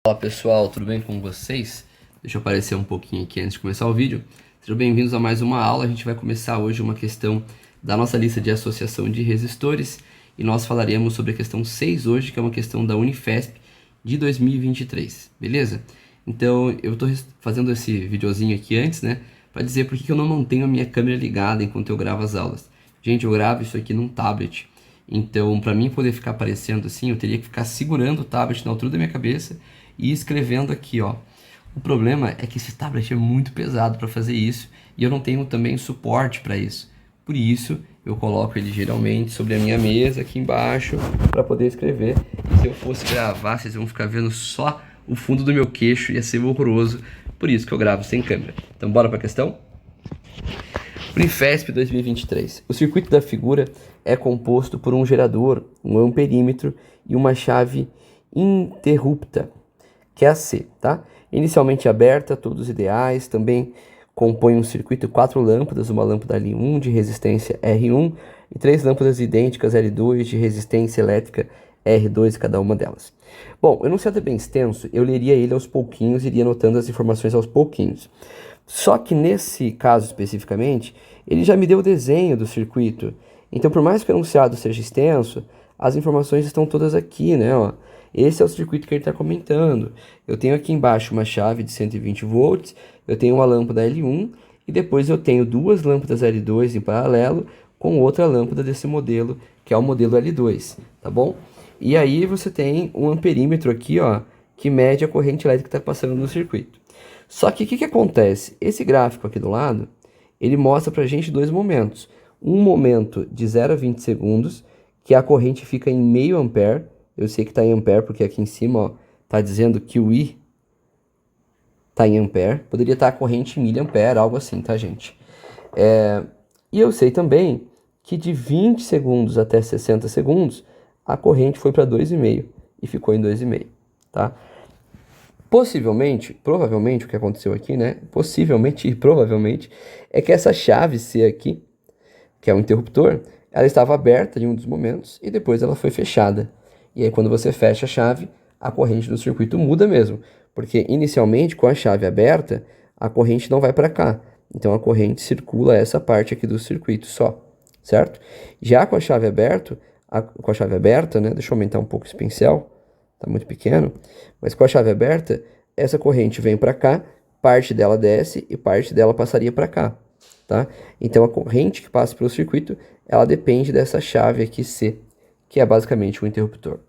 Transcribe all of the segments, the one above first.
Fala pessoal, tudo bem com vocês? Deixa eu aparecer um pouquinho aqui antes de começar o vídeo. Sejam bem-vindos a mais uma aula. A gente vai começar hoje uma questão da nossa lista de associação de resistores e nós falaremos sobre a questão 6 hoje, que é uma questão da Unifesp de 2023, beleza? Então eu estou fazendo esse videozinho aqui antes, né, para dizer por que eu não mantenho a minha câmera ligada enquanto eu gravo as aulas. Gente, eu gravo isso aqui num tablet, então para mim poder ficar aparecendo assim, eu teria que ficar segurando o tablet na altura da minha cabeça e escrevendo aqui, ó. O problema é que esse tablet é muito pesado para fazer isso e eu não tenho também suporte para isso. Por isso, eu coloco ele geralmente sobre a minha mesa aqui embaixo para poder escrever. E se eu fosse gravar, vocês vão ficar vendo só o fundo do meu queixo, ia ser horroroso. Por isso que eu gravo sem câmera. Então, bora para a questão? Unifesp 2023. O circuito da figura é composto por um gerador, um amperímetro e uma chave interrupta, que é a C, tá? Inicialmente aberta, todos ideais, também compõe um circuito 4 lâmpadas, uma lâmpada L1 de resistência R1 e 3 lâmpadas idênticas L2 de resistência elétrica R2 cada uma delas. Bom, eu não sei, é bem extenso, eu leria ele aos pouquinhos, iria anotando as informações aos pouquinhos. Só que nesse caso especificamente, ele já me deu o desenho do circuito. Então, por mais que o enunciado seja extenso, as informações estão todas aqui, né? Ó. Esse é o circuito que ele está comentando. Eu tenho aqui embaixo uma chave de 120 volts, eu tenho uma lâmpada L1 e depois eu tenho duas lâmpadas L2 em paralelo com outra lâmpada desse modelo, que é o modelo L2, tá bom? E aí você tem um amperímetro aqui, ó, que mede a corrente elétrica que está passando no circuito. Só que o que acontece? Esse gráfico aqui do lado, ele mostra para a gente dois momentos. Um momento de 0 a 20 segundos, que a corrente fica em meio ampere. Eu sei que está em ampere porque aqui em cima está dizendo que o I está em ampere. Poderia estar a corrente em miliampere, algo assim, tá, gente? E eu sei também que de 20 segundos até 60 segundos, a corrente foi para 2,5 e ficou em 2,5, tá? Possivelmente, provavelmente, o que aconteceu aqui, né? Possivelmente e provavelmente, é que essa chave C aqui, que é o interruptor, ela estava aberta em um dos momentos e depois ela foi fechada. E aí quando você fecha a chave, a corrente do circuito muda mesmo. Porque inicialmente, com a chave aberta, a corrente não vai para cá. Então a corrente circula essa parte aqui do circuito só, certo? Já com a chave aberta, né? Deixa eu aumentar um pouco esse pincel. Tá muito pequeno, mas com a chave aberta, essa corrente vem para cá, parte dela desce e parte dela passaria para cá, tá? Então a corrente que passa pelo circuito, ela depende dessa chave aqui C, que é basicamente o interruptor.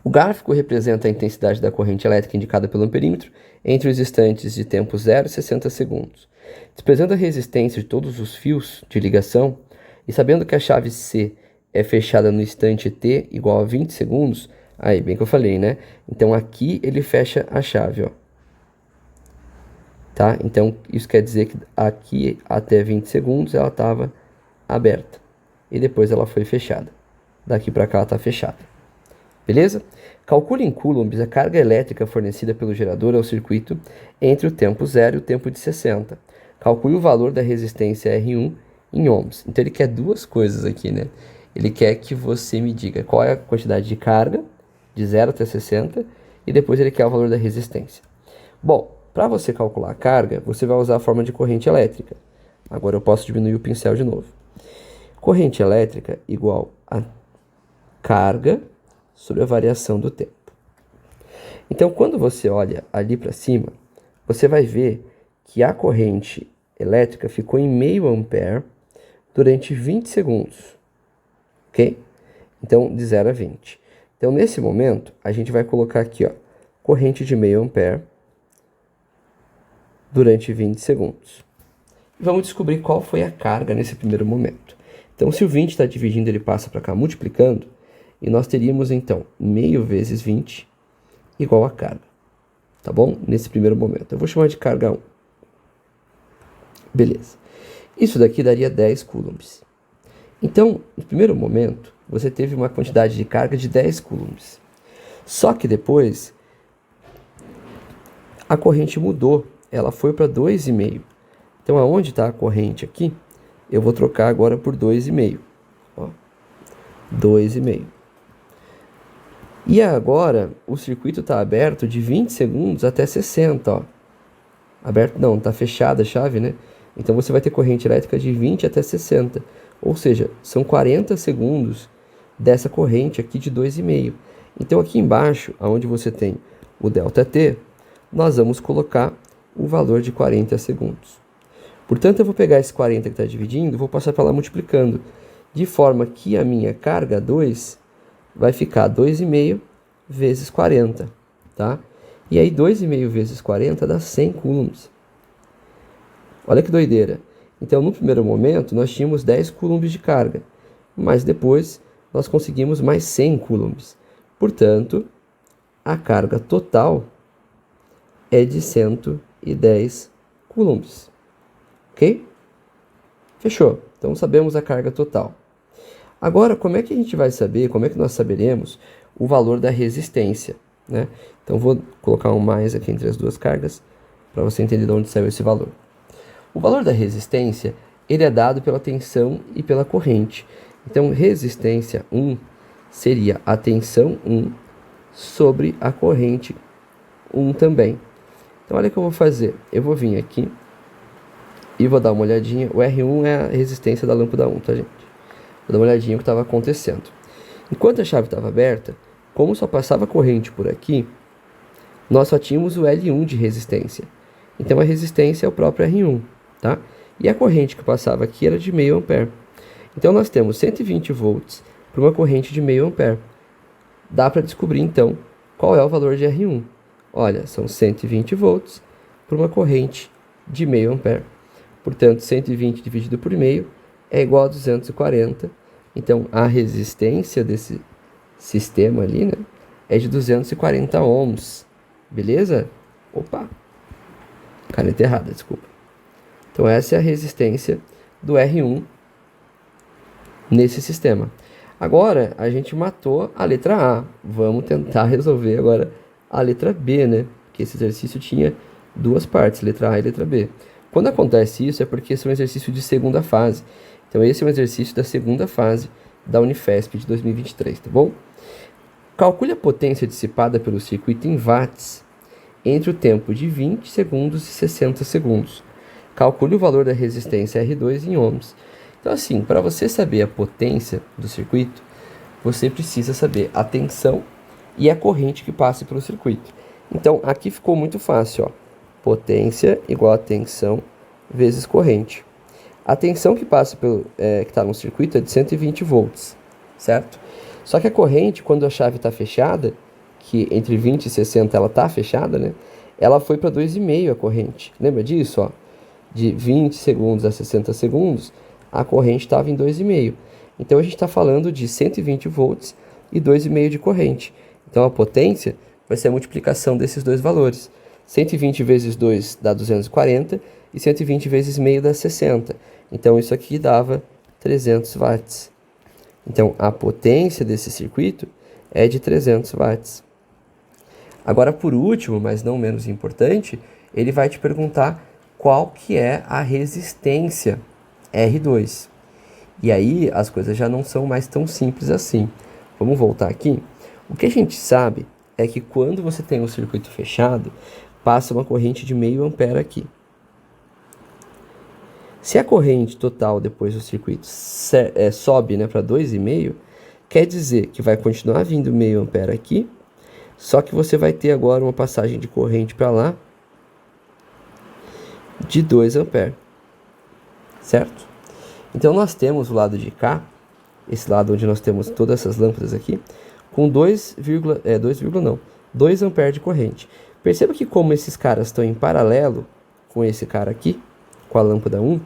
O gráfico representa a intensidade da corrente elétrica indicada pelo amperímetro entre os instantes de tempo 0 e 60 segundos. Desprezando a resistência de todos os fios de ligação e sabendo que a chave C é fechada no instante t igual a 20 segundos, aí, bem que eu falei, né? Então, aqui ele fecha a chave, ó. Tá? Então, isso quer dizer que aqui até 20 segundos ela estava aberta. E depois ela foi fechada. Daqui para cá ela está fechada. Beleza? Calcule em coulombs a carga elétrica fornecida pelo gerador ao circuito entre o tempo 0 e o tempo de 60. Calcule o valor da resistência R1 em ohms. Então, ele quer duas coisas aqui, né? Ele quer que você me diga qual é a quantidade de carga, de 0 até 60, e depois ele quer o valor da resistência. Bom, para você calcular a carga, você vai usar a forma de corrente elétrica. Agora eu posso diminuir o pincel de novo. Corrente elétrica igual a carga sobre a variação do tempo. Então, quando você olha ali para cima, você vai ver que a corrente elétrica ficou em meio ampere durante 20 segundos. Ok? Então, de 0 a 20. Então, nesse momento, a gente vai colocar aqui, ó, corrente de meio ampere durante 20 segundos. Vamos descobrir qual foi a carga nesse primeiro momento. Então, se o 20 está dividindo, ele passa para cá multiplicando, e nós teríamos, então, meio vezes 20 igual a carga. Tá bom? Nesse primeiro momento. Eu vou chamar de carga 1. Beleza. Isso daqui daria 10 coulombs. Então, no primeiro momento, você teve uma quantidade de carga de 10 coulombs. Só que depois, a corrente mudou. Ela foi para 2,5. Então, aonde está a corrente aqui, eu vou trocar agora por 2,5. 2,5. E agora, o circuito está aberto de 20 segundos até 60, ó. Aberto não, está fechada a chave, né? Então você vai ter corrente elétrica de 20 até 60. Ou seja, são 40 segundos dessa corrente aqui de 2,5. Então aqui embaixo, onde você tem o ΔT, nós vamos colocar o valor de 40 segundos. Portanto, eu vou pegar esse 40 que está dividindo e vou passar para lá multiplicando, de forma que a minha carga 2 vai ficar 2,5 vezes 40, tá? E aí 2,5 vezes 40 dá 100 coulombs. Olha que doideira. Então, no primeiro momento, nós tínhamos 10 coulombs de carga, mas depois nós conseguimos mais 100 coulombs. Portanto, a carga total é de 110 coulombs. Ok? Fechou. Então, sabemos a carga total. Agora, como é que a gente vai saber, como é que nós saberemos o valor da resistência, né? Então, vou colocar um mais aqui entre as duas cargas, para você entender de onde saiu esse valor. O valor da resistência, ele é dado pela tensão e pela corrente. Então, resistência 1 seria a tensão 1 sobre a corrente 1 também. Então, olha o que eu vou fazer. Eu vou vir aqui e vou dar uma olhadinha. O R1 é a resistência da lâmpada 1, tá, gente? Vou dar uma olhadinha no que estava acontecendo. Enquanto a chave estava aberta, como só passava corrente por aqui, nós só tínhamos o L1 de resistência. Então, a resistência é o próprio R1, tá? E a corrente que passava aqui era de meio ampere. Então, nós temos 120 volts para uma corrente de meio ampere. Dá para descobrir, então, qual é o valor de R1. Olha, são 120 volts para uma corrente de meio ampere. Portanto, 120 dividido por meio é igual a 240. Então, a resistência desse sistema ali, né, é de 240 ohms. Beleza? Opa! Caneta errada, desculpa. Então, essa é a resistência do R1 nesse sistema. Agora, a gente matou a letra A. Vamos tentar resolver agora a letra B, né? Porque esse exercício tinha duas partes, letra A e letra B. Quando acontece isso, é porque esse é um exercício de segunda fase. Então, esse é um exercício da segunda fase da Unifesp de 2023, tá bom? Calcule a potência dissipada pelo circuito em watts entre o tempo de 20 segundos e 60 segundos. Calcule o valor da resistência R2 em ohms. Então, assim, para você saber a potência do circuito, você precisa saber a tensão e a corrente que passe pelo circuito. Então, aqui ficou muito fácil, ó. Potência igual a tensão vezes corrente. A tensão que passa que está no circuito é de 120 volts, certo? Só que a corrente, quando a chave está fechada, que entre 20 e 60 ela está fechada, né? Ela foi para 2,5 a corrente. Lembra disso, ó? De 20 segundos a 60 segundos, a corrente estava em 2,5. Então, a gente está falando de 120 volts e 2,5 de corrente. Então, a potência vai ser a multiplicação desses dois valores. 120 vezes 2 dá 240 e 120 vezes meio dá 60. Então, isso aqui dava 300 watts. Então, a potência desse circuito é de 300 watts. Agora, por último, mas não menos importante, ele vai te perguntar qual que é a resistência R2. E aí, as coisas já não são mais tão simples assim. Vamos voltar aqui. O que a gente sabe é que quando você tem um circuito fechado, passa uma corrente de meio ampere aqui. Se a corrente total depois do circuito sobe, né, para 2,5, quer dizer que vai continuar vindo meio ampere aqui, só que você vai ter agora uma passagem de corrente para lá de 2 ampere, certo? Então, nós temos o lado de cá, esse lado onde nós temos todas essas lâmpadas aqui, com 2 ampere de corrente. Perceba que como esses caras estão em paralelo com esse cara aqui, com a lâmpada 1,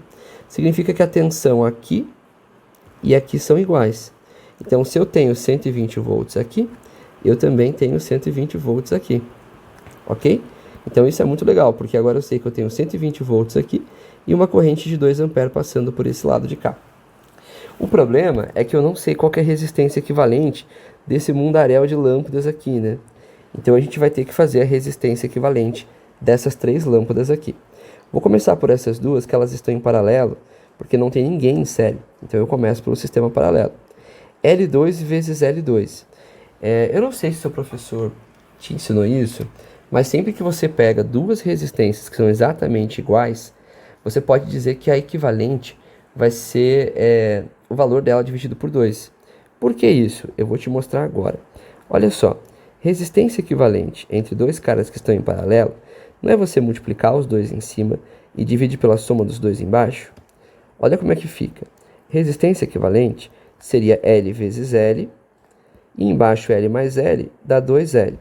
significa que a tensão aqui e aqui são iguais. Então, se eu tenho 120 volts aqui, eu também tenho 120 volts aqui, ok? Então, isso é muito legal, porque agora eu sei que eu tenho 120 volts aqui e uma corrente de 2 amperes passando por esse lado de cá. O problema é que eu não sei qual que é a resistência equivalente desse mundaréu de lâmpadas aqui, né? Então, a gente vai ter que fazer a resistência equivalente dessas 3 lâmpadas aqui. Vou começar por essas duas, que elas estão em paralelo, porque não tem ninguém em série. Então, eu começo pelo sistema paralelo. L2 vezes L2. Eu não sei se seu professor te ensinou isso, mas sempre que você pega duas resistências que são exatamente iguais, você pode dizer que a equivalente vai ser o valor dela dividido por 2. Por que isso? Eu vou te mostrar agora. Olha só, resistência equivalente entre dois caras que estão em paralelo não é você multiplicar os dois em cima e dividir pela soma dos dois embaixo? Olha como é que fica. Resistência equivalente seria L vezes L, e embaixo L mais L dá 2L.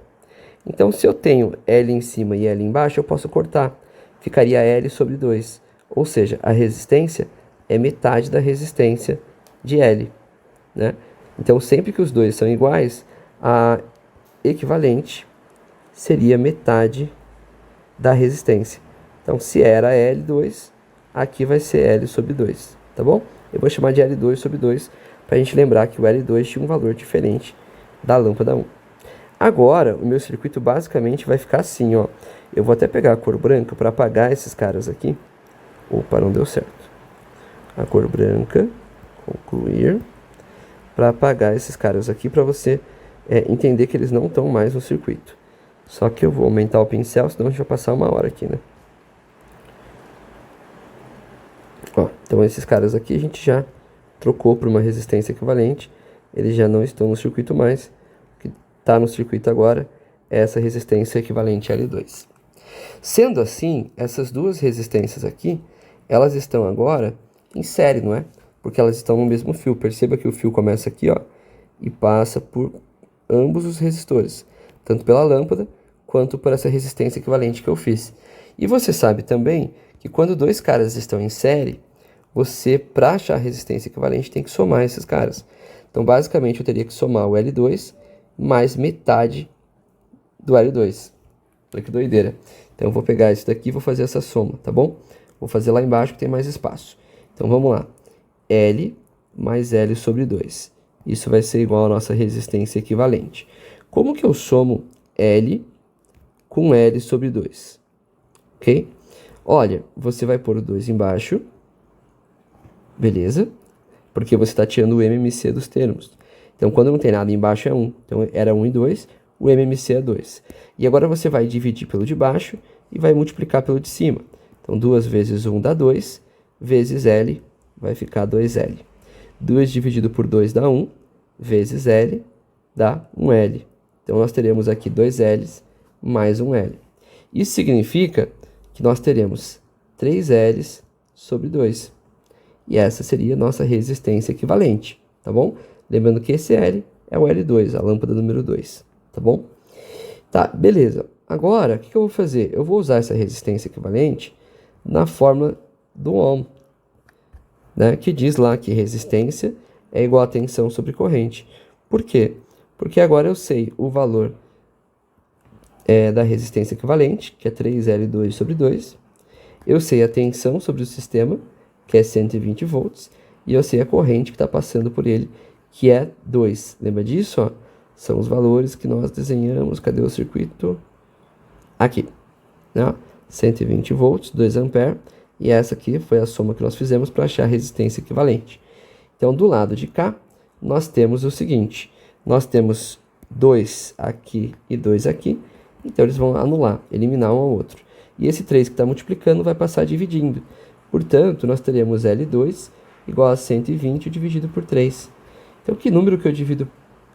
Então, se eu tenho L em cima e L embaixo, eu posso cortar. Ficaria L sobre 2. Ou seja, a resistência é metade da resistência de L, né? Então, sempre que os dois são iguais, a equivalente seria metade da resistência. Então, se era L2, aqui vai ser L sobre 2, tá bom? Eu vou chamar de L2 sobre 2 para a gente lembrar que o L2 tinha um valor diferente da lâmpada 1. Agora, o meu circuito basicamente vai ficar assim, ó. Eu vou até pegar a cor branca para apagar esses caras aqui. Opa, não deu certo. A cor branca, concluir, para apagar esses caras aqui para você entender que eles não estão mais no circuito. Só que eu vou aumentar o pincel, senão a gente vai passar uma hora aqui, né? Ó, então esses caras aqui a gente já trocou por uma resistência equivalente. Eles já não estão no circuito mais. O que está no circuito agora é essa resistência equivalente L2. Sendo assim, essas duas resistências aqui, elas estão agora em série, não é? Porque elas estão no mesmo fio. Perceba que o fio começa aqui, ó, e passa por ambos os resistores, tanto pela lâmpada quanto por essa resistência equivalente que eu fiz. E você sabe também que quando dois caras estão em série, você, para achar a resistência equivalente, tem que somar esses caras. Então, basicamente, eu teria que somar o L2 mais metade do L2. Olha que doideira. Então, eu vou pegar esse daqui e vou fazer essa soma, tá bom? Vou fazer lá embaixo que tem mais espaço. Então, vamos lá. L mais L sobre 2. Isso vai ser igual à nossa resistência equivalente. Como que eu somo L com L sobre 2? Ok? Olha, você vai pôr o 2 embaixo. Beleza? Porque você está tirando o MMC dos termos. Então, quando não tem nada embaixo é 1. Então, era 1 e 2. O MMC é 2. E agora você vai dividir pelo de baixo e vai multiplicar pelo de cima. Então, 2 vezes 1 dá 2, vezes L vai ficar 2L. 2 dividido por 2 dá 1, vezes L dá 1L. Então, nós teremos aqui 2Ls mais 1L. Isso significa que nós teremos 3Ls sobre 2. E essa seria a nossa resistência equivalente, tá bom? Lembrando que esse L é o L2, a lâmpada número 2, tá bom? Tá, beleza. Agora, o que eu vou fazer? Eu vou usar essa resistência equivalente na fórmula do Ohm, né? Que diz lá que resistência é igual a tensão sobre corrente. Por quê? Porque agora eu sei o valor da resistência equivalente, que é 3L2 sobre 2. Eu sei a tensão sobre o sistema, que é 120 volts. E eu sei a corrente que está passando por ele, que é 2. Lembra disso? Ó? São os valores que nós desenhamos. Cadê o circuito? Aqui. Né? 120 volts, 2 ampere. E essa aqui foi a soma que nós fizemos para achar a resistência equivalente. Então, do lado de cá, nós temos o seguinte. Nós temos 2 aqui e 2 aqui. Então, eles vão anular, eliminar um ao outro. E esse 3 que está multiplicando vai passar dividindo. Portanto, nós teremos L2 igual a 120 dividido por 3. Então, que número que eu divido...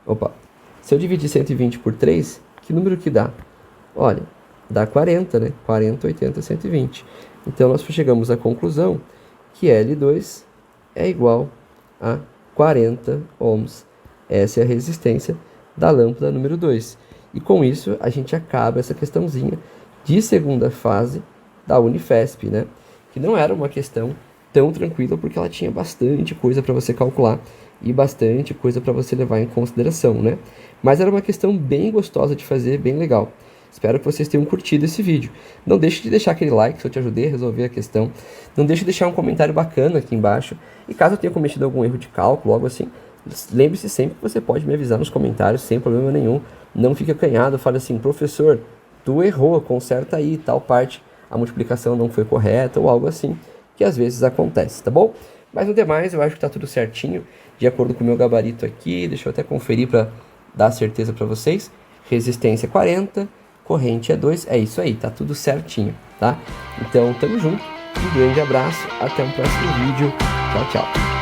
Opa! Se eu dividir 120 por 3, que número que dá? Olha, dá 40, né? 40, 80, 120. Então, nós chegamos à conclusão que L2 é igual a 40 ohms. Essa é a resistência da lâmpada número 2. E com isso, a gente acaba essa questãozinha de segunda fase da Unifesp, né? Que não era uma questão tão tranquila, porque ela tinha bastante coisa para você calcular e bastante coisa para você levar em consideração, né? Mas era uma questão bem gostosa de fazer, bem legal. Espero que vocês tenham curtido esse vídeo. Não deixe de deixar aquele like se eu te ajudei a resolver a questão. Não deixe de deixar um comentário bacana aqui embaixo. E caso eu tenha cometido algum erro de cálculo, algo assim, lembre-se sempre que você pode me avisar nos comentários, sem problema nenhum. Não fique acanhado, fale assim, professor, tu errou, conserta aí, tal parte, a multiplicação não foi correta, ou algo assim, que às vezes acontece, tá bom? Mas no demais, eu acho que tá tudo certinho, de acordo com o meu gabarito aqui. Deixa eu até conferir para dar certeza para vocês. Resistência 40, corrente é 2, é isso aí, tá tudo certinho, tá? Então, tamo junto, um grande abraço, até o próximo vídeo, tchau, tchau.